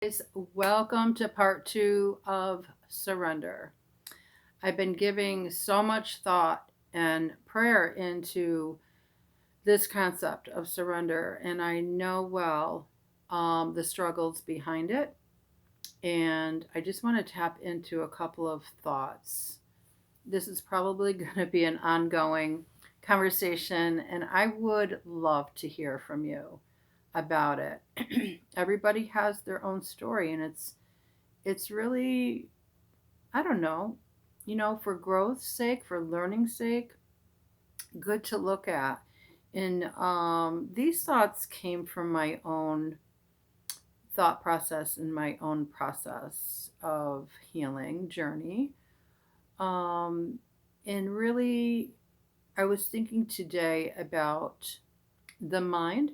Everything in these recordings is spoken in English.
Guys, welcome to part two of surrender. I've been giving so much thought and prayer into this concept of surrender, and I know well the struggles behind it. And I just want to tap into a couple of thoughts. This is probably going to be an ongoing conversation, and I would love to hear from you about it. Everybody has their own story, and it's really, I don't know, for growth's sake, for learning's sake, good to look at. And these thoughts came from my own thought process and my own process of healing journey. Um, and really, I was thinking today about the mind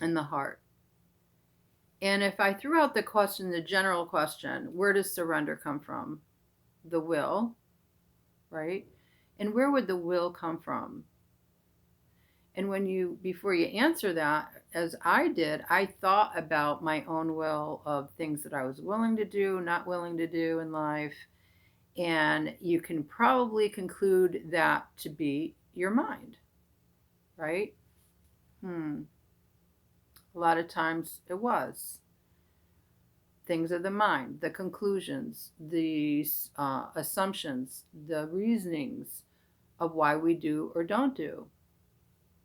and the heart. And if I threw out the question, the general question, where does surrender come from? The will, right? And where would the will come from? And before you answer that, as I did, I thought about my own will of things that I was willing to do, not willing to do in life. And you can probably conclude that to be your mind, right? A lot of times it was. Things of the mind, the conclusions, the assumptions, the reasonings of why we do or don't do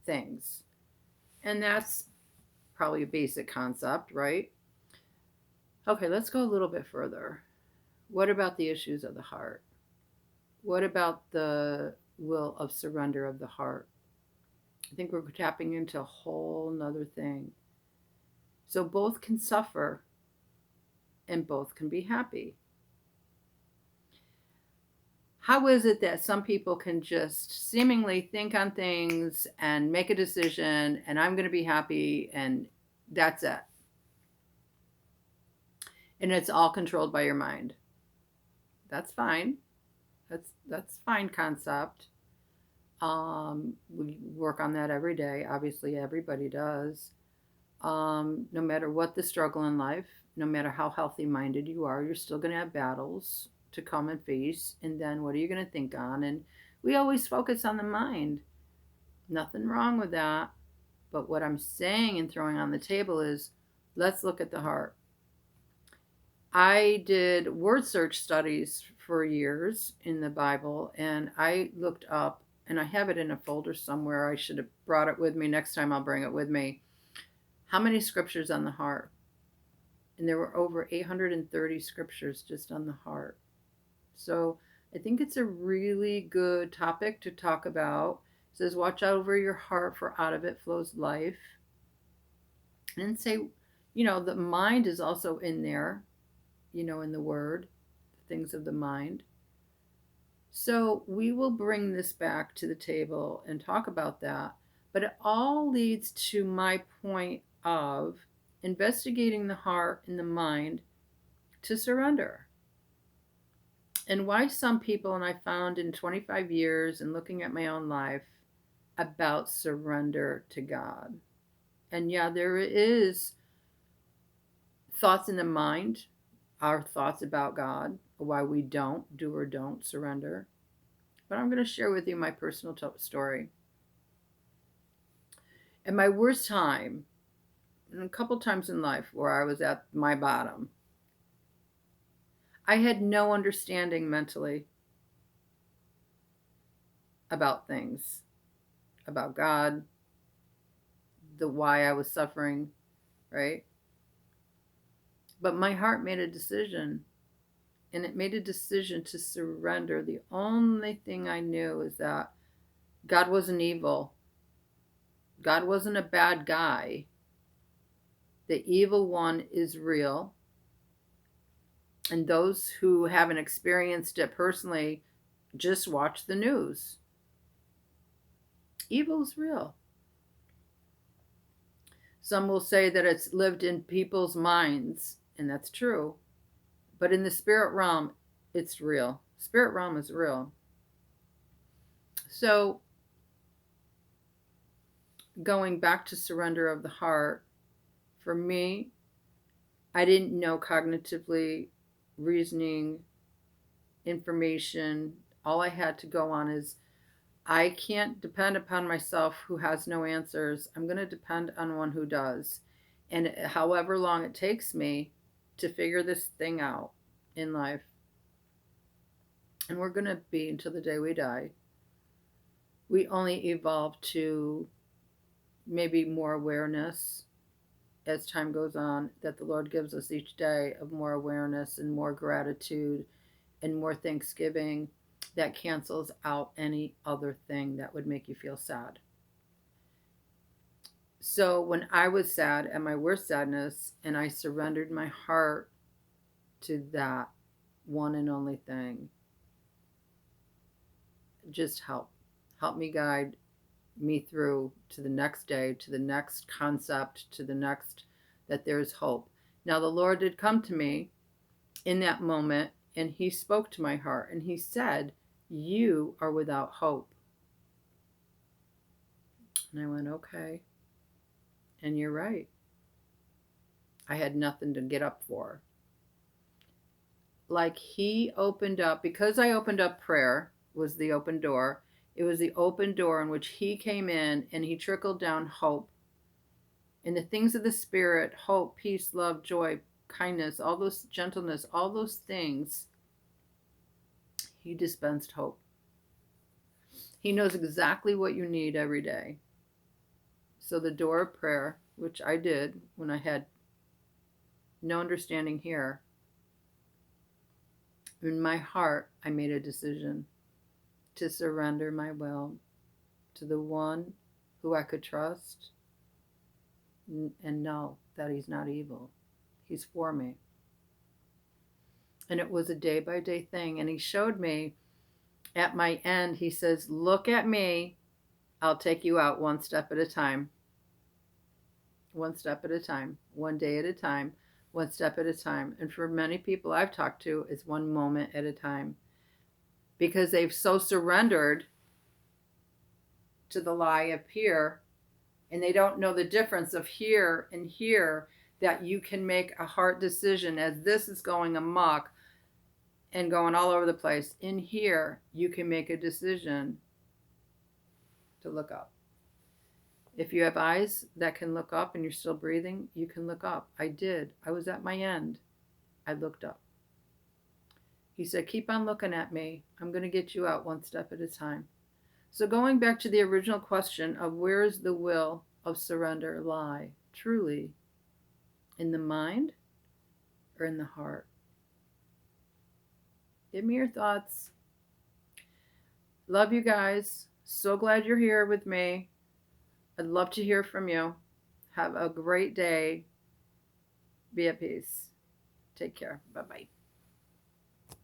things. And that's probably a basic concept, right? Okay, let's go a little bit further. What about the issues of the heart? What about the will of surrender of the heart? I think we're tapping into a whole nother thing. So both can suffer and both can be happy. How is it that some people can just seemingly think on things and make a decision and I'm going to be happy and that's it? And it's all controlled by your mind. That's fine. That's fine concept. We work on that every day. Obviously, everybody does. No matter what the struggle in life, no matter how healthy minded you are, you're still going to have battles to come and face. And then what are you going to think on? And we always focus on the mind. Nothing wrong with that. But what I'm saying and throwing on the table is let's look at the heart. I did word search studies for years in the Bible, and I looked up, and I have it in a folder somewhere. I should have brought it with me. Next time I'll bring it with me. How many scriptures on the heart? And there were over 830 scriptures just on the heart. So I think it's a really good topic to talk about. It says, watch over your heart, for out of it flows life. And then say, the mind is also in there, in the word, the things of the mind. So we will bring this back to the table and talk about that. But it all leads to my point of investigating the heart and the mind to surrender. And why some people, and I found in 25 years and looking at my own life, about surrender to God. And yeah, there is thoughts in the mind, our thoughts about God, why we don't do or don't surrender. But I'm going to share with you my personal story. At my worst time, and a couple times in life where I was at my bottom, I had no understanding mentally about things, about God, the why I was suffering, right? But my heart made a decision, and it made a decision to surrender. The only thing I knew is that God wasn't evil. God wasn't a bad guy. The evil one is real. And those who haven't experienced it personally, just watch the news. Evil is real. Some will say that it's lived in people's minds, and that's true. But in the spirit realm, it's real. Spirit realm is real. So, going back to surrender of the heart, for me, I didn't know cognitively, reasoning, information. All I had to go on is I can't depend upon myself who has no answers. I'm going to depend on one who does. And however long it takes me to figure this thing out in life, and we're going to be until the day we die, we only evolve to maybe more awareness as time goes on that the Lord gives us each day, of more awareness and more gratitude and more thanksgiving that cancels out any other thing that would make you feel sad. So when I was sad at my worst sadness and I surrendered my heart to that one and only thing, just help me guide me through to the next day, to the next concept, to the next, that there's hope. Now, the Lord did come to me in that moment, and He spoke to my heart, and He said, "You are without hope." And I went, okay. And you're right. I had nothing to get up for. Like He opened up, because I opened up prayer, was the open door. It was the open door in which He came in and He trickled down hope. And the things of the Spirit, hope, peace, love, joy, kindness, all those, gentleness, all those things, He dispensed hope. He knows exactly what you need every day. So the door of prayer, which I did when I had no understanding here, in my heart, I made a decision to surrender my will to the one who I could trust and know that He's not evil. He's for me. And it was a day by day thing. And He showed me at my end, He says, "Look at me. I'll take you out one step at a time. One step at a time. One day at a time. One step at a time." And for many people I've talked to, it's one moment at a time. Because they've so surrendered to the lie of here, and they don't know the difference of here and here, that you can make a heart decision as this is going amok and going all over the place. In here, you can make a decision to look up. If you have eyes that can look up and you're still breathing, you can look up. I did. I was at my end. I looked up. He said, "Keep on looking at me. I'm going to get you out one step at a time." So going back to the original question of where is the will of surrender lie, truly, in the mind or in the heart? Give me your thoughts. Love you guys. So glad you're here with me. I'd love to hear from you. Have a great day. Be at peace. Take care. Bye-bye.